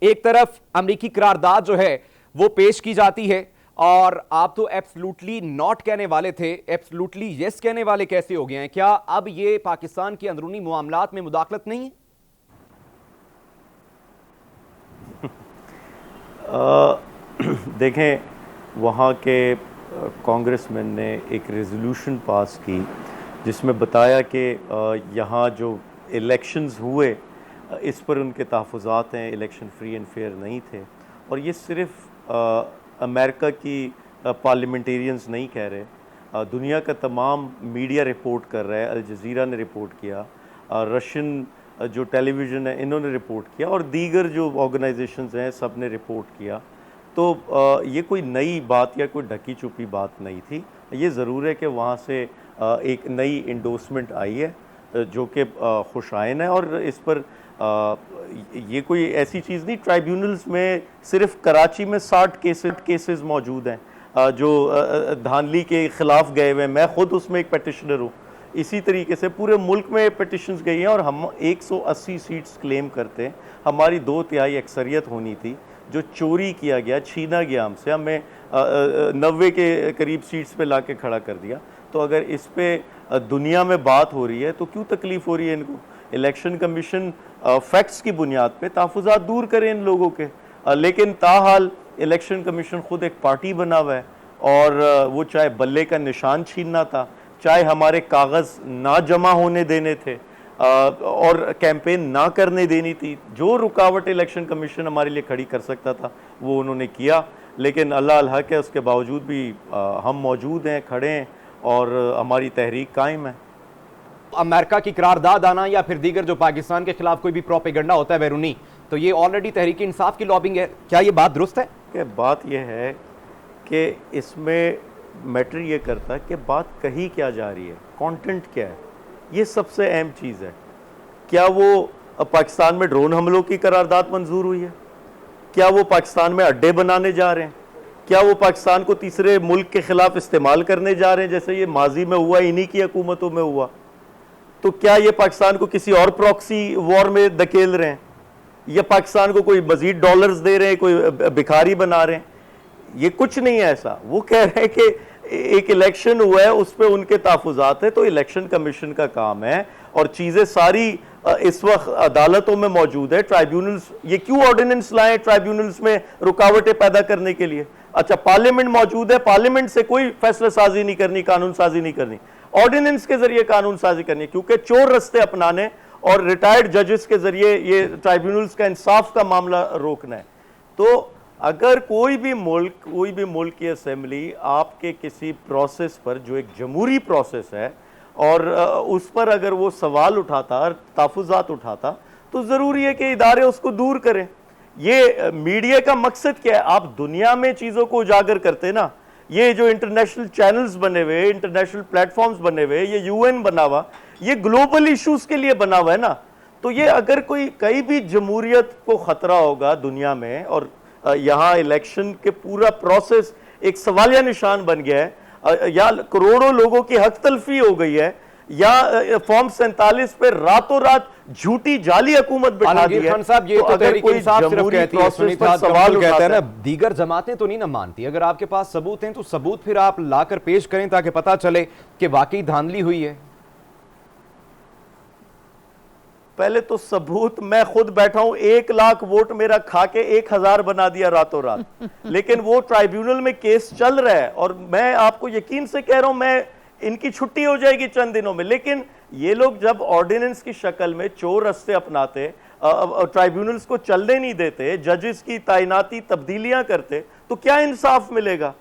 एक तरफ अमेरिकी करारदाद जो है वो पेश की जाती है और आप तो एब्सोल्युटली नॉट कहने वाले थे, एब्सोल्युटली यस कहने वाले कैसे हो गए हैं? क्या अब ये पाकिस्तान के अंदरूनी मामलात में मुदाखलत नहीं है? देखें, वहाँ के कांग्रेसमैन ने एक रेजोल्यूशन पास की जिसमें बताया कि यहाँ जो इलेक्शंस हुए इस पर उनके तहफ़्फ़ुज़ात हैं, इलेक्शन फ्री एंड फेयर नहीं थे। और ये सिर्फ अमेरिका की पार्लियामेंटेरियंस नहीं कह रहे, दुनिया का तमाम मीडिया रिपोर्ट कर रहा है। अल जज़ीरा ने रिपोर्ट किया, रशियन जो टेलीविज़न है इन्होंने रिपोर्ट किया, और दीगर जो ऑर्गेनाइजेशंस हैं सब ने रिपोर्ट किया। तो ये कोई नई बात या कोई ढकी छुपी बात नहीं थी। ये ज़रूर है कि वहाँ से एक नई इंडोर्समेंट आई है जो कि खुशाइन है, और इस पर ये कोई ऐसी चीज़ नहीं। ट्राइब्यूनल्स में सिर्फ कराची में 60 केसेस मौजूद हैं जो धांधली के ख़िलाफ़ गए हुए हैं। मैं ख़ुद उसमें एक पेटिशनर हूँ। इसी तरीके से पूरे मुल्क में पिटिशंस गई हैं, और हम 180 सीट्स क्लेम करते हैं। हमारी 2/3 अक्सरियत होनी थी। जो चोरी किया गया, छीना गया हमसे, हमें 90 के करीब सीट्स पे ला के खड़ा कर दिया। तो अगर इस पे दुनिया में बात हो रही है तो क्यों तकलीफ़ हो रही है इनको? इलेक्शन कमीशन फैक्ट्स की बुनियाद पे तहफ़्फ़ुज़ात दूर करें इन लोगों के। लेकिन ताहाल इलेक्शन कमीशन ख़ुद एक पार्टी बना हुआ है, और वो चाहे बल्ले का निशान छीनना था, चाहे हमारे कागज़ ना जमा होने देने थे, और कैंपेन ना करने देनी थी। जो रुकावट इलेक्शन कमीशन हमारे लिए खड़ी कर सकता था वो उन्होंने किया। लेकिन अल्लाह अल हक है, उसके बावजूद भी हम मौजूद हैं, खड़े हैं, और हमारी तहरीक कायम है। अमेरिका की करारदाद आना या फिर दीगर जो पाकिस्तान के खिलाफ कोई भी प्रोपेगेंडा होता है बैरूनी, तो ये ऑलरेडी तहरीक इंसाफ की लॉबिंग है। क्या ये बात दुरुस्त है? कि बात यह है कि इसमें मैटर ये करता है कि बात कही क्या जा रही है, कंटेंट क्या है। ये सबसे अहम चीज़ है। क्या वो पाकिस्तान में ड्रोन हमलों की करारदाद मंजूर हुई है? क्या वो पाकिस्तान में अड्डे बनाने जा रहे हैं? क्या वो पाकिस्तान को तीसरे मुल्क के खिलाफ इस्तेमाल करने जा रहे हैं, जैसे ये माजी में हुआ, इन्हीं की हुकूमतों में हुआ? तो क्या ये पाकिस्तान को किसी और प्रॉक्सी वॉर में धकेल रहे हैं, या पाकिस्तान को कोई मजीद डॉलर्स दे रहे हैं, कोई भिखारी बना रहे हैं? ये कुछ नहीं है ऐसा। वो कह रहे हैं कि एक इलेक्शन हुआ है, उस पर उनके तहफ़्फ़ुज़ात है, तो इलेक्शन कमीशन का काम है, और चीज़ें सारी इस वक्त अदालतों में मौजूद है। ट्राइब्यूनल्स, ये क्यों ऑर्डिनेंस लाए ट्राइब्यूनल्स में रुकावटें पैदा करने के लिए? अच्छा, पार्लियामेंट मौजूद है, पार्लियामेंट से कोई फैसला साजी नहीं करनी, कानून साजी नहीं करनी, ऑर्डिनेंस के जरिए कानून साजी करनी, क्योंकि चोर रास्ते अपनाने और रिटायर्ड जजेस के जरिए ये ट्राइब्यूनल्स का इंसाफ का मामला रोकना है। तो अगर कोई भी मुल्क की असेंबली आपके किसी प्रोसेस पर, जो एक जमहूरी प्रोसेस है, और उस पर अगर वो सवाल उठाता, तहफ़्फ़ुज़ात उठाता, तो ज़रूरी है कि इदारे उसको दूर करें। ये मीडिया का मकसद क्या है? आप दुनिया में चीज़ों को उजागर करते ना। ये जो इंटरनेशनल चैनल्स बने हुए, इंटरनेशनल प्लेटफॉर्म्स बने हुए, ये UN बना हुआ, ये ग्लोबल इश्यूज़ के लिए बना हुआ है ना। तो ये अगर कोई कहीं भी जमहूरियत को ख़तरा होगा दुनिया में, और यहाँ इलेक्शन के पूरा प्रोसेस एक सवालिया निशान बन गया है, या करोड़ों लोगों की हक तलफी हो गई है, या फॉर्म 47 पे रातों रात झूठी जाली हुकूमत बिठा दी है। साहब, ये तो तहरीक इंसाफ सिर्फ कहती है, सवाल कहता है ना, दीगर जमातें तो नहीं ना मानती। अगर आपके पास सबूत हैं तो सबूत फिर आप लाकर पेश करें, ताकि पता चले कि वाकई धांधली हुई है। पहले तो सबूत, मैं खुद बैठा हूं, 1 लाख वोट मेरा खा के 1000 बना दिया रातों रात। लेकिन वो ट्राइब्यूनल में केस चल रहा है, और मैं आपको यकीन से कह रहा हूं, मैं इनकी छुट्टी हो जाएगी चंद दिनों में। लेकिन ये लोग जब ऑर्डिनेंस की शक्ल में चोर रास्ते अपनाते, ट्राइब्यूनल्स को चलने नहीं देते, जजेस की तैनाती तब्दीलियां करते, तो क्या इंसाफ मिलेगा?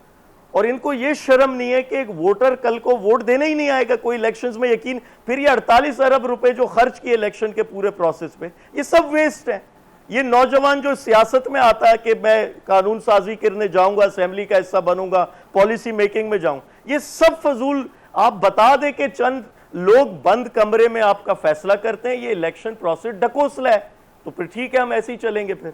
और इनको ये शर्म नहीं है कि एक वोटर कल को वोट देने ही नहीं आएगा कोई इलेक्शंस में, यकीन। फिर ये 48 अरब रुपए जो खर्च किए इलेक्शन के पूरे प्रोसेस पे, ये सब वेस्ट है। ये नौजवान जो सियासत में आता है कि मैं कानून साजी करने जाऊंगा, असेंबली का हिस्सा बनूंगा, पॉलिसी मेकिंग में जाऊं, ये सब फजूल। आप बता दें कि चंद लोग बंद कमरे में आपका फैसला करते हैं, ये इलेक्शन प्रोसेस ढकोसला है, तो फिर ठीक है, हम ऐसे ही चलेंगे फिर।